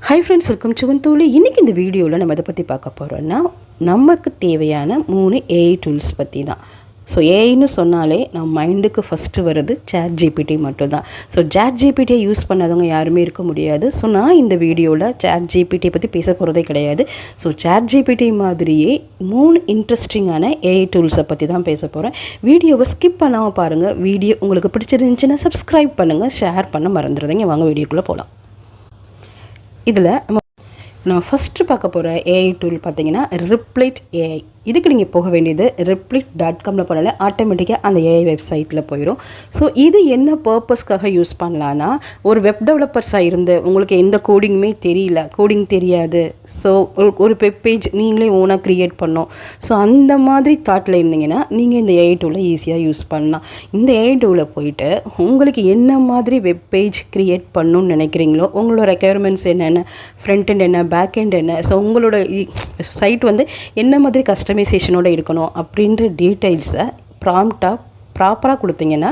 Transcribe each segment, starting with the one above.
Hi friends, welcome to தோழி. இன்றைக்கி இந்த வீடியோவில் நம்ம எதை பற்றி பார்க்க போகிறோன்னா, நமக்கு தேவையான 3 ஏஐ டூல்ஸ் பற்றி தான். ஸோ ஏஐன்னு சொன்னாலே நம்ம மைண்டுக்கு ஃபஸ்ட்டு வருது சாட் ஜிபிடி மட்டும்தான். ஸோ சாட் ஜிபிடியை யூஸ் பண்ணாதவங்க யாருமே இருக்க முடியாது. ஸோ நான் இந்த வீடியோவில் சாட் ஜிபிடியை பற்றி பேச போகிறதே கிடையாது. ஸோ சாட் ஜிபிடி மாதிரியே 3 இன்ட்ரெஸ்டிங்கான ஏஐ டூல்ஸை பற்றி தான் பேச போகிறேன். வீடியோவை ஸ்கிப் பண்ணாமல் பாருங்கள். வீடியோ உங்களுக்கு பிடிச்சிருந்துச்சுன்னா சப்ஸ்கிரைப் பண்ணுங்கள், ஷேர் பண்ண மறந்துடுறீங்க. வாங்க வீடியோக்குள்ளே போகலாம். இதில் நம்ம ஃபஸ்ட்டு பார்க்க போகிற ஏஐ டூல் பார்த்தீங்கன்னா ரிப்ளிட் ஏஐ. இதுக்கு நீங்கள் போக வேண்டியது replit.comல போனாலே ஆட்டோமேட்டிக்காக அந்த ஏஐ வெப்சைட்டில் போயிடும். ஸோ இது என்ன பர்பஸ்க்காக யூஸ் பண்ணலான்னா, ஒரு வெப் டெவலப்பர்ஸாக இருந்து உங்களுக்கு எந்த கோடிங்குமே தெரியல, கோடிங் தெரியாது, ஸோ ஒரு வெப் பேஜ் நீங்களே ஓனாக க்ரியேட் பண்ணோம், ஸோ அந்த மாதிரி தாட்டில் இருந்தீங்கன்னா நீங்கள் இந்த ஏஐ டூலை ஈஸியாக யூஸ் பண்ணலாம். இந்த ஏஐ டூலை போயிட்டு உங்களுக்கு என்ன மாதிரி வெப் பேஜ் க்ரியேட் பண்ணணும்னு நினைக்கிறீங்களோ, உங்களோட ரெக்யர்மெண்ட்ஸ் என்னென்ன, ஃப்ரண்ட் எண்ட் என்ன, பேக் எண்ட் என்ன, ஸோ உங்களோட சைட் வந்து என்ன மாதிரி கஸ்டமைசேஷனோடு இருக்கணும் அப்படின்ற டீட்டெயில்ஸை ப்ராப்பராக கொடுத்தீங்கன்னா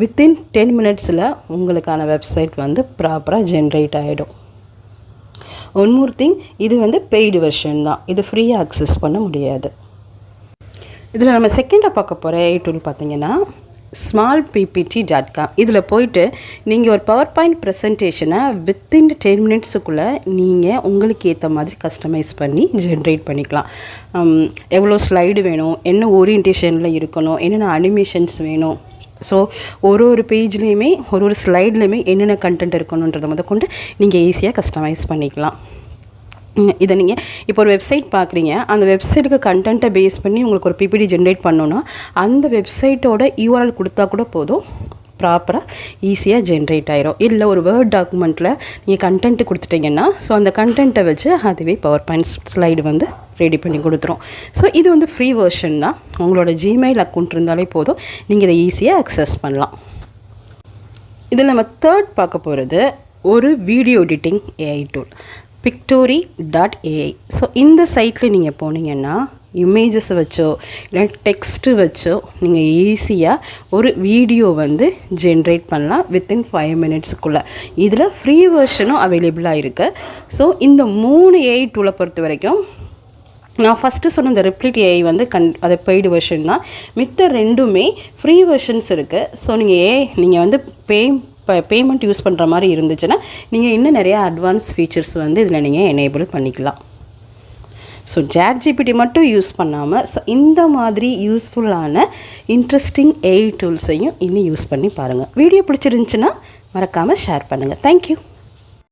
வித்தின் 10 மினிட்ஸில் உங்களுக்கான வெப்சைட் வந்து ப்ராப்பராக ஜென்ரேட் ஆகிடும். ஒன் மோர் திங், இது வந்து பெய்டு வெர்ஷன் தான், இது ஃப்ரீயாக அக்சஸ் பண்ண முடியாது. இதில் நம்ம செகண்டாக பார்க்க போகிற ஏஐ டூல் பார்த்தீங்கன்னா smallppt.com. இதில் போயிட்டு நீங்கள் ஒரு பவர் பாயிண்ட் ப்ரெசன்டேஷனை வித்தின் 10 மினிட்ஸுக்குள்ளே நீங்கள் உங்களுக்கு ஏற்ற மாதிரி கஸ்டமைஸ் பண்ணி ஜென்ரேட் பண்ணிக்கலாம். எவ்வளோ ஸ்லைடு வேணும், என்ன ஓரியன்டேஷனில் இருக்கணும், என்னென்ன அனிமேஷன்ஸ் வேணும், ஸோ ஒரு பேஜ்லேயுமே ஒரு ஸ்லைட்லேயுமே என்னென்ன கண்டென்ட் இருக்கணுன்றதை கொண்டு நீங்கள் ஈஸியாக கஸ்டமைஸ் பண்ணிக்கலாம். இதை நீங்கள் இப்போ ஒரு வெப்சைட் பார்க்குறீங்க, அந்த வெப்சைட்டுக்கு கண்டென்ட்டை பேஸ் பண்ணி உங்களுக்கு ஒரு பிபிடி ஜென்ரேட் பண்ணோன்னா அந்த வெப்சைட்டோட யூஆர்எல் கொடுத்தா கூட போதும், ப்ராப்பராக ஈஸியாக ஜென்ரேட் ஆயிரும். இல்லை ஒரு வேர்ட் டாக்குமெண்ட்டில் நீங்கள் கண்டென்ட்டு கொடுத்துட்டிங்கன்னா ஸோ அந்த கண்டென்ட்டை வச்சு அதுவே பவர் பாயிண்ட் ஸ்லைடு வந்து ரெடி பண்ணி கொடுத்துரும். ஸோ இது வந்து ஃப்ரீ வெர்ஷன் தான். உங்களோட ஜிமெயில் அக்கௌண்ட் இருந்தாலே போதும், நீங்கள் இதை ஈஸியாக அக்சஸ் பண்ணலாம். இதில் நம்ம தேர்ட் பார்க்க போகிறது ஒரு video editing AI tool, pictory.ai. So இந்த சைட்டில் நீங்கள் போனீங்கன்னா இமேஜஸ் வச்சோ இல்லை டெக்ஸ்ட்டு வச்சோ நீங்கள் ஈஸியாக ஒரு வீடியோ வந்து ஜென்ரேட் பண்ணலாம் வித்தின் 5 மினிட்ஸுக்குள்ளே. இதில் ஃப்ரீ வெர்ஷனும் அவைலபிளாக இருக்குது. ஸோ இந்த 3 ஏஐ டூலை பொறுத்த வரைக்கும் நான் ஃபஸ்ட்டு சொன்ன இந்த ரிப்ளிட் ஏஐ வந்து அது பெய்டு வெர்ஷன் தான். மித்த ரெண்டுமே ஃப்ரீ வெர்ஷன்ஸ் இருக்குது. ஸோ நீங்கள் வந்து பேமெண்ட் யூஸ் பண்ணுற மாதிரி இருந்துச்சுன்னா நீங்கள் இன்னும் நிறையா அட்வான்ஸ் ஃபீச்சர்ஸ் வந்து இதில் நீங்கள் எனேபிள் பண்ணிக்கலாம். ஸோ சாட் ஜிபிடி மட்டும் யூஸ் பண்ணாமல் ஸோ இந்த மாதிரி யூஸ்ஃபுல்லான இன்ட்ரெஸ்டிங் ஏஐ டூல்ஸையும் இன்னும் யூஸ் பண்ணி பாருங்கள். வீடியோ பிடிச்சிருந்துச்சுன்னா மறக்காமல் ஷேர் பண்ணுங்கள். தேங்க்யூ.